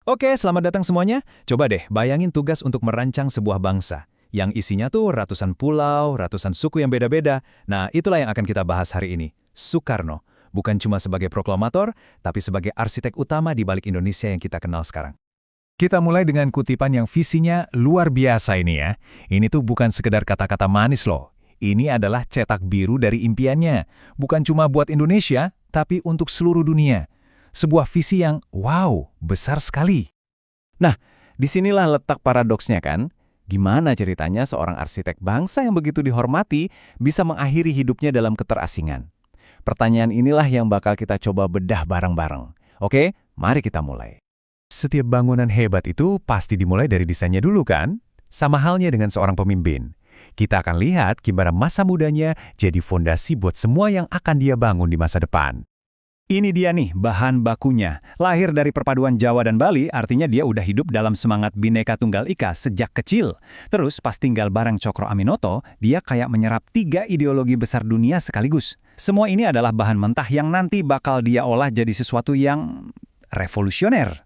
Oke, selamat datang semuanya. Coba deh bayangin tugas untuk merancang sebuah bangsa. Yang isinya tuh ratusan pulau, ratusan suku yang beda-beda. Nah, itulah yang akan kita bahas hari ini. Soekarno. Bukan cuma sebagai proklamator, tapi sebagai arsitek utama di balik Indonesia yang kita kenal sekarang. Kita mulai dengan kutipan yang visinya luar biasa ini ya. Ini tuh bukan sekedar kata-kata manis loh. Ini adalah cetak biru dari impiannya. Bukan cuma buat Indonesia, tapi untuk seluruh dunia. Sebuah visi yang, wow, besar sekali. Nah, disinilah letak paradoksnya kan? Gimana ceritanya seorang arsitek bangsa yang begitu dihormati bisa mengakhiri hidupnya dalam keterasingan? Pertanyaan inilah yang bakal kita coba bedah bareng-bareng. Oke, mari kita mulai. Setiap bangunan hebat itu pasti dimulai dari desainnya dulu kan? Sama halnya dengan seorang pemimpin. Kita akan lihat gimana masa mudanya jadi fondasi buat semua yang akan dia bangun di masa depan. Ini dia nih bahan bakunya. Lahir dari perpaduan Jawa dan Bali, artinya dia udah hidup dalam semangat Bhinneka Tunggal Ika sejak kecil. Terus pas tinggal bareng Cokro Aminoto, dia kayak menyerap 3 ideologi besar dunia sekaligus. Semua ini adalah bahan mentah yang nanti bakal dia olah jadi sesuatu yang revolusioner.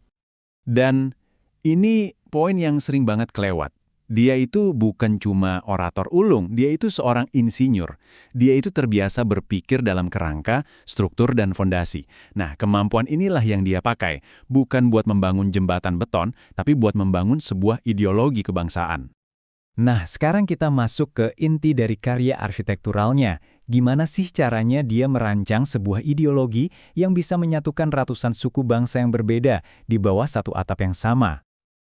Dan ini poin yang sering banget kelewat. Dia itu bukan cuma orator ulung, dia itu seorang insinyur. Dia itu terbiasa berpikir dalam kerangka, struktur, dan fondasi. Nah, kemampuan inilah yang dia pakai, bukan buat membangun jembatan beton, tapi buat membangun sebuah ideologi kebangsaan. Nah, sekarang kita masuk ke inti dari karya arsitekturalnya. Gimana sih caranya dia merancang sebuah ideologi yang bisa menyatukan ratusan suku bangsa yang berbeda di bawah satu atap yang sama?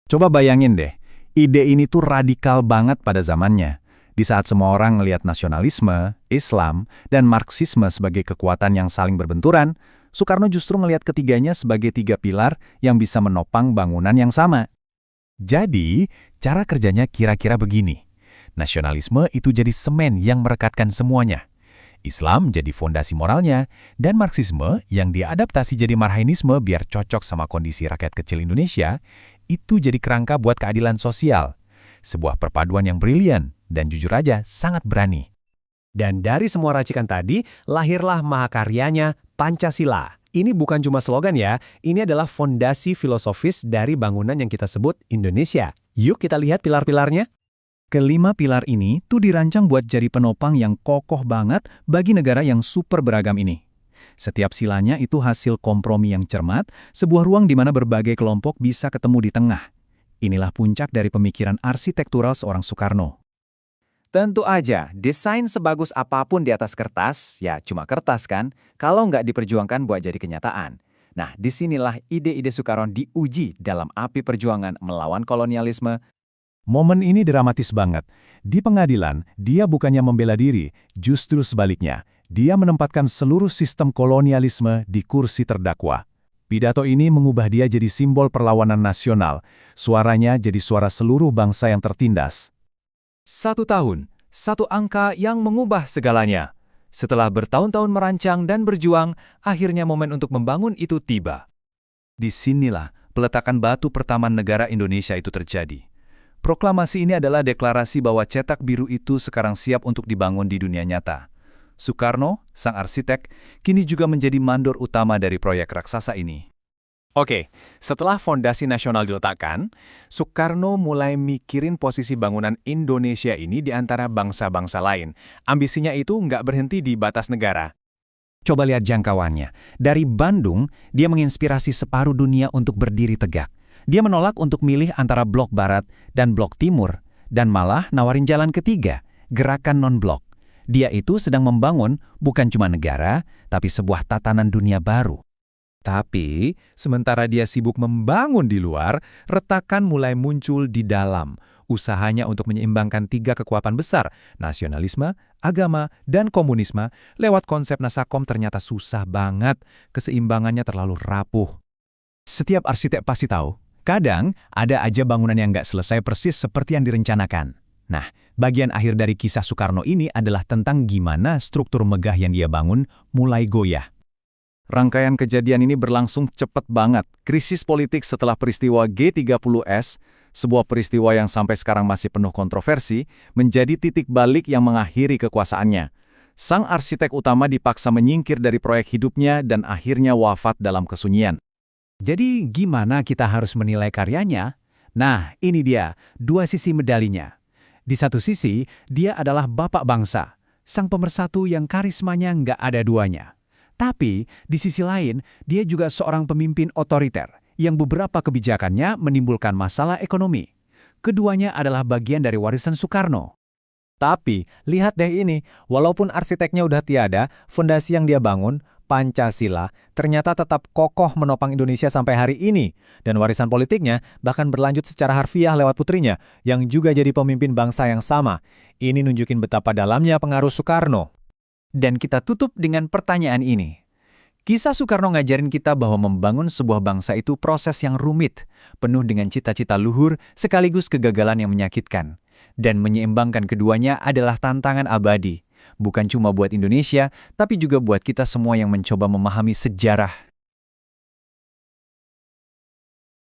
Coba bayangin deh, ide ini tuh radikal banget pada zamannya. Di saat semua orang melihat nasionalisme, Islam, dan Marxisme sebagai kekuatan yang saling berbenturan, Soekarno justru melihat ketiganya sebagai 3 pilar yang bisa menopang bangunan yang sama. Jadi, cara kerjanya kira-kira begini. Nasionalisme itu jadi semen yang merekatkan semuanya. Islam jadi fondasi moralnya, dan Marxisme yang diadaptasi jadi Marxisme biar cocok sama kondisi rakyat kecil Indonesia, itu jadi kerangka buat keadilan sosial. Sebuah perpaduan yang brilian, dan jujur aja sangat berani. Dan dari semua racikan tadi, lahirlah mahakaryanya Pancasila. Ini bukan cuma slogan ya, ini adalah fondasi filosofis dari bangunan yang kita sebut Indonesia. Yuk kita lihat pilar-pilarnya. Kelima pilar ini tuh dirancang buat jadi penopang yang kokoh banget bagi negara yang super beragam ini. Setiap silanya itu hasil kompromi yang cermat, sebuah ruang di mana berbagai kelompok bisa ketemu di tengah. Inilah puncak dari pemikiran arsitektural seorang Soekarno. Tentu aja, desain sebagus apapun di atas kertas, ya cuma kertas kan, kalau nggak diperjuangkan buat jadi kenyataan. Nah, disinilah ide-ide Soekarno diuji dalam api perjuangan melawan kolonialisme. Momen ini dramatis banget. Di pengadilan, dia bukannya membela diri, justru sebaliknya. Dia menempatkan seluruh sistem kolonialisme di kursi terdakwa. Pidato ini mengubah dia jadi simbol perlawanan nasional. Suaranya jadi suara seluruh bangsa yang tertindas. 1 tahun, 1 angka yang mengubah segalanya. Setelah bertahun-tahun merancang dan berjuang, akhirnya momen untuk membangun itu tiba. Disinilah peletakan batu pertama negara Indonesia itu terjadi. Proklamasi ini adalah deklarasi bahwa cetak biru itu sekarang siap untuk dibangun di dunia nyata. Soekarno, sang arsitek, kini juga menjadi mandor utama dari proyek raksasa ini. Oke, setelah fondasi nasional diletakkan, Soekarno mulai mikirin posisi bangunan Indonesia ini di antara bangsa-bangsa lain. Ambisinya itu nggak berhenti di batas negara. Coba lihat jangkauannya. Dari Bandung, dia menginspirasi separuh dunia untuk berdiri tegak. Dia menolak untuk milih antara blok barat dan blok timur, dan malah nawarin jalan ketiga, gerakan non-blok. Dia itu sedang membangun bukan cuma negara, tapi sebuah tatanan dunia baru. Tapi, sementara dia sibuk membangun di luar, retakan mulai muncul di dalam. Usahanya untuk menyeimbangkan 3 kekuatan besar, nasionalisme, agama, dan komunisme, lewat konsep Nasakom ternyata susah banget. Keseimbangannya terlalu rapuh. Setiap arsitek pasti tahu, kadang ada aja bangunan yang nggak selesai persis seperti yang direncanakan. Nah, bagian akhir dari kisah Soekarno ini adalah tentang gimana struktur megah yang dia bangun mulai goyah. Rangkaian kejadian ini berlangsung cepat banget. Krisis politik setelah peristiwa G30S, sebuah peristiwa yang sampai sekarang masih penuh kontroversi, menjadi titik balik yang mengakhiri kekuasaannya. Sang arsitek utama dipaksa menyingkir dari proyek hidupnya dan akhirnya wafat dalam kesunyian. Jadi gimana kita harus menilai karyanya? Nah, ini dia, dua sisi medalinya. Di satu sisi, dia adalah bapak bangsa, sang pemersatu yang karismanya nggak ada duanya. Tapi, di sisi lain, dia juga seorang pemimpin otoriter, yang beberapa kebijakannya menimbulkan masalah ekonomi. Keduanya adalah bagian dari warisan Soekarno. Tapi, lihat deh ini, walaupun arsiteknya udah tiada, fondasi yang dia bangun, Pancasila, ternyata tetap kokoh menopang Indonesia sampai hari ini. Dan warisan politiknya bahkan berlanjut secara harfiah lewat putrinya, yang juga jadi pemimpin bangsa yang sama. Ini nunjukin betapa dalamnya pengaruh Soekarno. Dan kita tutup dengan pertanyaan ini. Kisah Soekarno ngajarin kita bahwa membangun sebuah bangsa itu proses yang rumit, penuh dengan cita-cita luhur sekaligus kegagalan yang menyakitkan. Dan menyeimbangkan keduanya adalah tantangan abadi. Bukan cuma buat Indonesia, tapi juga buat kita semua yang mencoba memahami sejarah